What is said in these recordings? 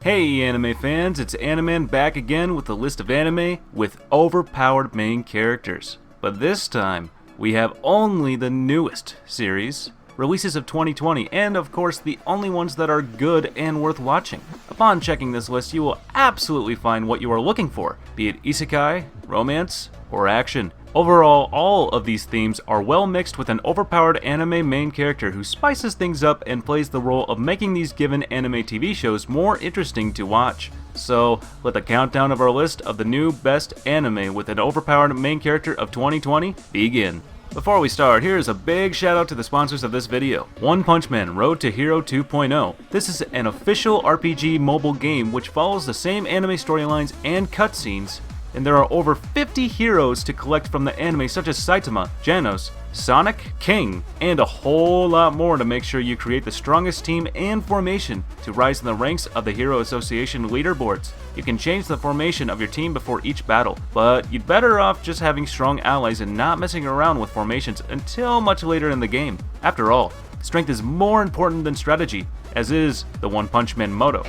Hey anime fans, it's Animan back again with a list of anime with overpowered main characters. But this time, we have only the newest series, releases of 2020, and of course the only ones that are good and worth watching. Upon checking this list, you will absolutely find what you are looking for, be it isekai, romance, or action. Overall, all of these themes are well mixed with an overpowered anime main character who spices things up and plays the role of making these given anime TV shows more interesting to watch. So, let the countdown of our list of the new best anime with an overpowered main character of 2020 begin. Before we start, here is a big shout out to the sponsors of this video. One Punch Man Road to Hero 2.0. This is an official RPG mobile game which follows the same anime storylines and cutscenes, and there are over 50 heroes to collect from the anime such as Saitama, Janos, Sonic, King, and a whole lot more to make sure you create the strongest team and formation to rise in the ranks of the Hero Association leaderboards. You can change the formation of your team before each battle, but you'd better off just having strong allies and not messing around with formations until much later in the game. After all, strength is more important than strategy, as is the One Punch Man motto.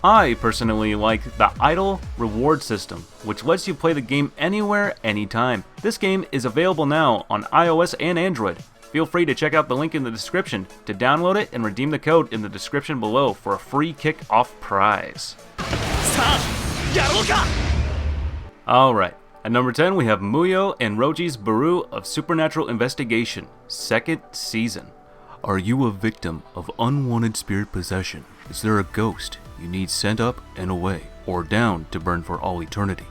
I personally like the Idle reward system, which lets you play the game anywhere, anytime. This game is available now on iOS and Android. Feel free to check out the link in the description to download it and redeem the code in the description below for a free kick-off prize. Alright, at number 10 we have Muhyo and Rouji's Bureau of Supernatural Investigation, 2nd season. Are you a victim of unwanted spirit possession? Is there a ghost you need sent up and away, or down to burn for all eternity?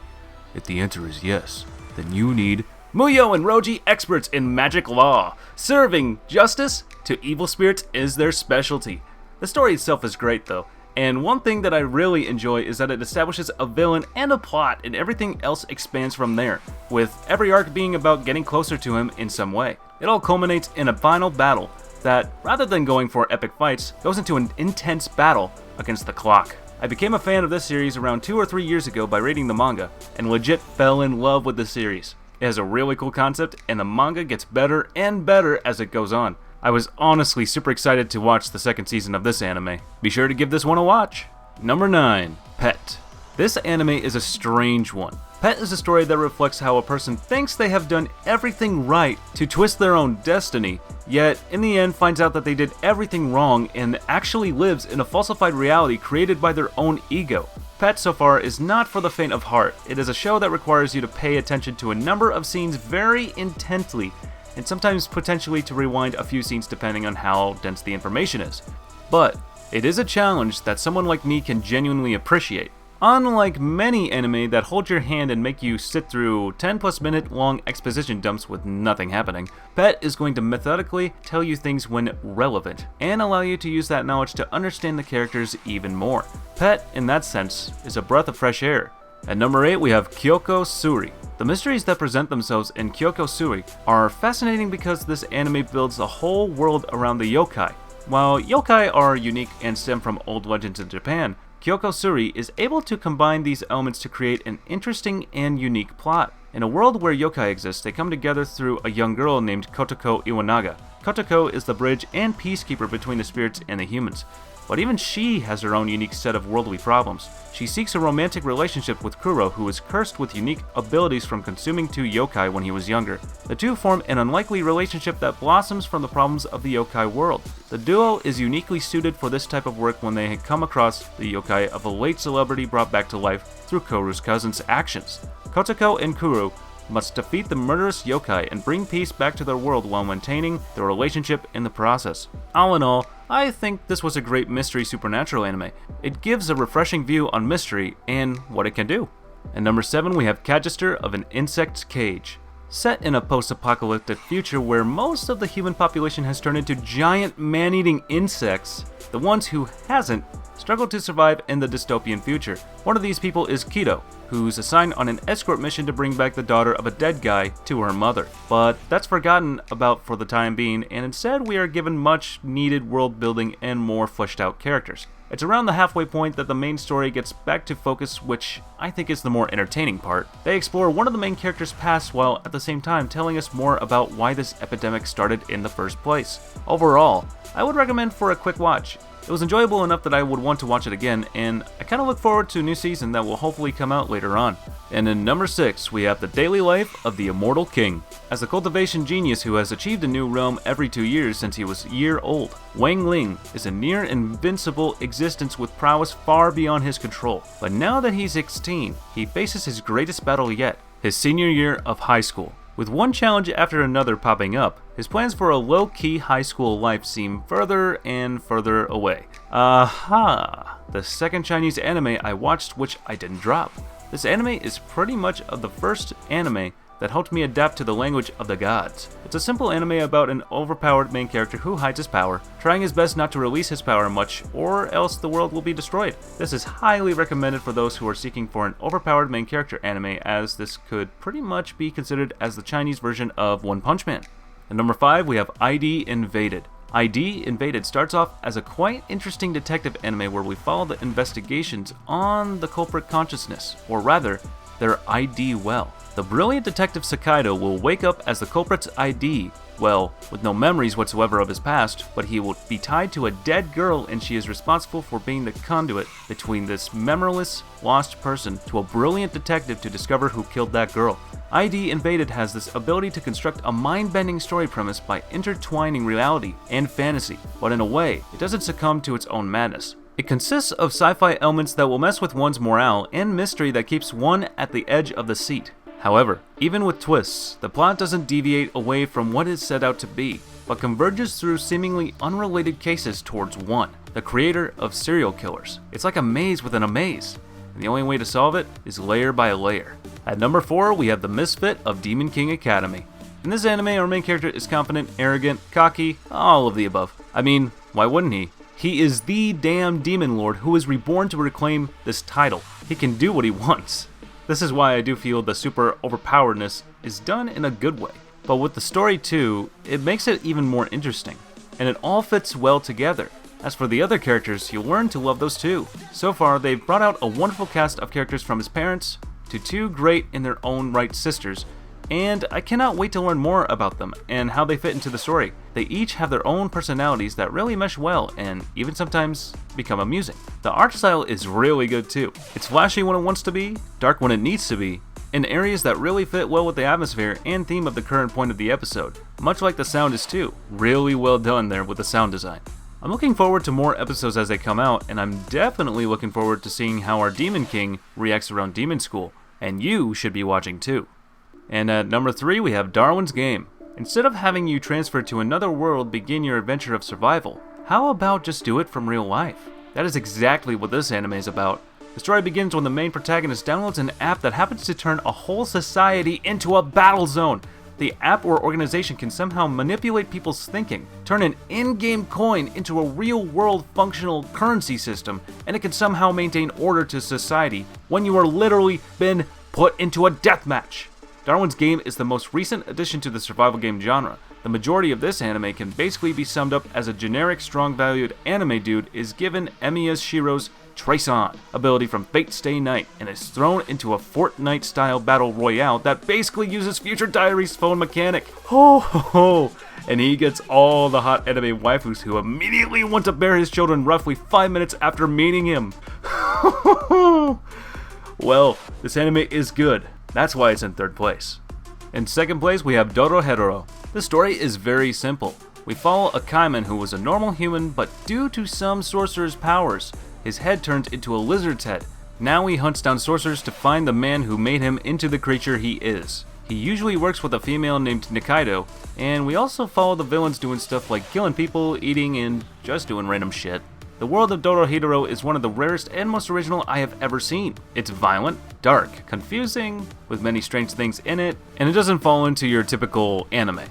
If the answer is yes, then you need Muhyo and Rouji, experts in magic law. Serving justice to evil spirits is their specialty. The story itself is great though, and one thing that I really enjoy is that it establishes a villain and a plot, and everything else expands from there, with every arc being about getting closer to him in some way. It all culminates in a final battle that, rather than going for epic fights, goes into an intense battle against the clock. I became a fan of this series around 2 or 3 years ago by reading the manga, and legit fell in love with the series. It has a really cool concept, and the manga gets better and better as it goes on. I was honestly super excited to watch the 2nd season of this anime. Be sure to give this one a watch. Number 9. Pet. This anime is a strange one. Pet is a story that reflects how a person thinks they have done everything right to twist their own destiny, yet in the end finds out that they did everything wrong and actually lives in a falsified reality created by their own ego. Pet so far is not for the faint of heart. It is a show that requires you to pay attention to a number of scenes very intently, and sometimes potentially to rewind a few scenes depending on how dense the information is. But it is a challenge that someone like me can genuinely appreciate. Unlike many anime that hold your hand and make you sit through 10+ minute long exposition dumps with nothing happening, Pet is going to methodically tell you things when relevant, and allow you to use that knowledge to understand the characters even more. Pet, in that sense, is a breath of fresh air. At number 8 we have Kyokou Suiri. The mysteries that present themselves in Kyokou Suiri are fascinating because this anime builds a whole world around the yokai. While yokai are unique and stem from old legends in Japan, Kyokou Suiri is able to combine these elements to create an interesting and unique plot. In a world where yokai exist, they come together through a young girl named Kotoko Iwanaga. Kotoko is the bridge and peacekeeper between the spirits and the humans. But even she has her own unique set of worldly problems. She seeks a romantic relationship with Kuro, who is cursed with unique abilities from consuming 2 yokai when he was younger. The two form an unlikely relationship that blossoms from the problems of the yokai world. The duo is uniquely suited for this type of work when they come across the yokai of a late celebrity brought back to life through Kuro's cousin's actions. Kotoko and Kuro must defeat the murderous yokai and bring peace back to their world while maintaining their relationship in the process. All in all, I think this was a great mystery supernatural anime. It gives a refreshing view on mystery and what it can do. At number 7 we have Cagaster of an Insect's Cage. Set in a post-apocalyptic future where most of the human population has turned into giant man-eating insects, the ones who hasn't struggle to survive in the dystopian future. One of these people is Kido, who's assigned on an escort mission to bring back the daughter of a dead guy to her mother. But that's forgotten about for the time being, and instead we are given much needed world building and more fleshed out characters. It's around the halfway point that the main story gets back to focus, which I think is the more entertaining part. They explore one of the main characters' past while at the same time telling us more about why this epidemic started in the first place. Overall, I would recommend for a quick watch. It was enjoyable enough that I would want to watch it again, and I kind of look forward to a new season that will hopefully come out later on. And in number 6, we have the daily life of the Immortal King. As a cultivation genius who has achieved a new realm every 2 years since he was a year old, Wang Ling is a near invincible existence with prowess far beyond his control. But now that he's 16, he faces his greatest battle yet, his senior year of high school. With one challenge after another popping up, his plans for a low-key high school life seem further and further away. Aha! The second Chinese anime I watched which I didn't drop. This anime is pretty much of the first anime that helped me adapt to the language of the gods. It's a simple anime about an overpowered main character who hides his power, trying his best not to release his power much, or else the world will be destroyed. This is highly recommended for those who are seeking for an overpowered main character anime, as this could pretty much be considered as the Chinese version of One Punch Man. At number 5, we have ID Invaded. ID Invaded starts off as a quite interesting detective anime where we follow the investigations on the culprit consciousness, or rather, their ID well. The brilliant detective Sakaido will wake up as the culprit's ID, well, with no memories whatsoever of his past, but he will be tied to a dead girl and she is responsible for being the conduit between this memoryless, lost person to a brilliant detective to discover who killed that girl. ID Invaded has this ability to construct a mind-bending story premise by intertwining reality and fantasy, but in a way, it doesn't succumb to its own madness. It consists of sci-fi elements that will mess with one's morale and mystery that keeps one at the edge of the seat. However, even with twists, the plot doesn't deviate away from what it's set out to be, but converges through seemingly unrelated cases towards one, the creator of serial killers. It's like a maze within a maze, and the only way to solve it is layer by layer. At number 4, we have the Misfit of Demon King Academy. In this anime, our main character is confident, arrogant, cocky, all of the above. I mean, why wouldn't he? He is the damn demon lord who is reborn to reclaim this title. He can do what he wants. This is why I do feel the super overpoweredness is done in a good way. But with the story too, it makes it even more interesting. And it all fits well together. As for the other characters, you'll learn to love those too. So far, they've brought out a wonderful cast of characters from his parents to 2 great in their own right sisters, and I cannot wait to learn more about them and how they fit into the story. They each have their own personalities that really mesh well and even sometimes become amusing. The art style is really good too. It's flashy when it wants to be, dark when it needs to be, in areas that really fit well with the atmosphere and theme of the current point of the episode. Much like the sound is too. Really well done there with the sound design. I'm looking forward to more episodes as they come out, and I'm definitely looking forward to seeing how our Demon King reacts around Demon School, and you should be watching too. And at number 3, we have Darwin's Game. Instead of having you transfer to another world begin your adventure of survival, how about just do it from real life? That is exactly what this anime is about. The story begins when the main protagonist downloads an app that happens to turn a whole society into a battle zone. The app or organization can somehow manipulate people's thinking, turn an in-game coin into a real-world functional currency system, and it can somehow maintain order to society when you are literally been put into a deathmatch. Darwin's Game is the most recent addition to the survival game genre. The majority of this anime can basically be summed up as a generic strong-valued anime dude is given Emiya Shiro's Trace On ability from Fate Stay Night and is thrown into a Fortnite-style battle royale that basically uses Future Diaries' phone mechanic. Ho ho ho! And he gets all the hot anime waifus who immediately want to bear his children roughly 5 minutes after meeting him. Well, this anime is good. That's why it's in 3rd place. In 2nd place, we have Dorohedoro. The story is very simple. We follow a Kaiman who was a normal human, but due to some sorcerer's powers, his head turns into a lizard's head. Now he hunts down sorcerers to find the man who made him into the creature he is. He usually works with a female named Nikaido, and we also follow the villains doing stuff like killing people, eating, and just doing random shit. The world of Dorohedoro is one of the rarest and most original I have ever seen. It's violent, dark, confusing, with many strange things in it, and it doesn't fall into your typical anime.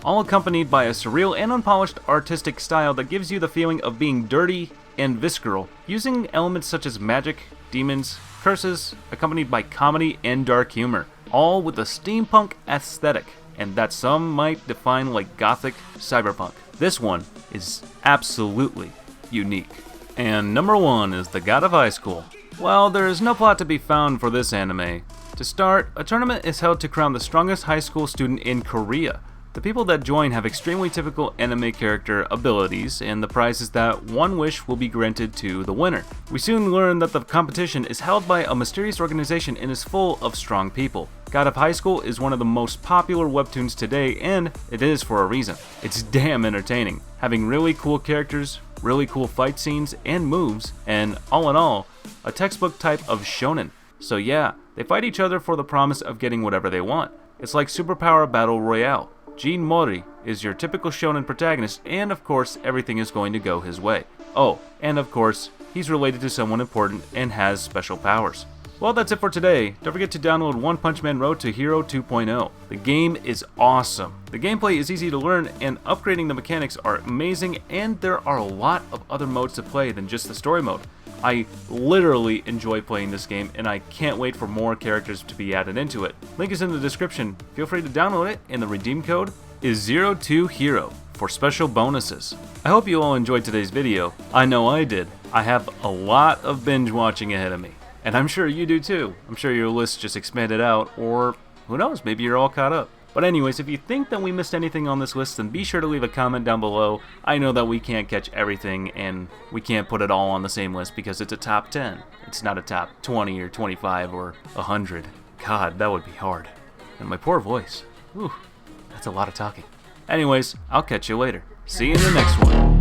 All accompanied by a surreal and unpolished artistic style that gives you the feeling of being dirty and visceral, using elements such as magic, demons, curses, accompanied by comedy and dark humor, all with a steampunk aesthetic, and that some might define like gothic cyberpunk. This one is absolutely unique. And number 1 is The God of High School. Well, there is no plot to be found for this anime. To start, a tournament is held to crown the strongest high school student in Korea. The people that join have extremely typical anime character abilities, and the prize is that one wish will be granted to the winner. We soon learn that the competition is held by a mysterious organization and is full of strong people. God of High School is one of the most popular webtoons today, and it is for a reason. It's damn entertaining, having really cool characters, really cool fight scenes and moves, and all in all, a textbook type of shonen. So yeah, they fight each other for the promise of getting whatever they want. It's like Superpower Battle Royale. Jin Mori is your typical shonen protagonist, and of course, everything is going to go his way. Oh, and of course, he's related to someone important and has special powers. Well, that's it for today. Don't forget to download One Punch Man Road to Hero 2.0. The game is awesome. The gameplay is easy to learn, and upgrading the mechanics are amazing, and there are a lot of other modes to play than just the story mode. I literally enjoy playing this game, and I can't wait for more characters to be added into it. Link is in the description. Feel free to download it, and the redeem code is 02HERO for special bonuses. I hope you all enjoyed today's video. I know I did. I have a lot of binge watching ahead of me, and I'm sure you do too. I'm sure your list just expanded out, or who knows, maybe you're all caught up. But anyways, if you think that we missed anything on this list, then be sure to leave a comment down below. I know that we can't catch everything, and we can't put it all on the same list because it's a top 10. It's not a top 20 or 25 or 100. God, that would be hard. And my poor voice. Whew, that's a lot of talking. Anyways, I'll catch you later. See you in the next one.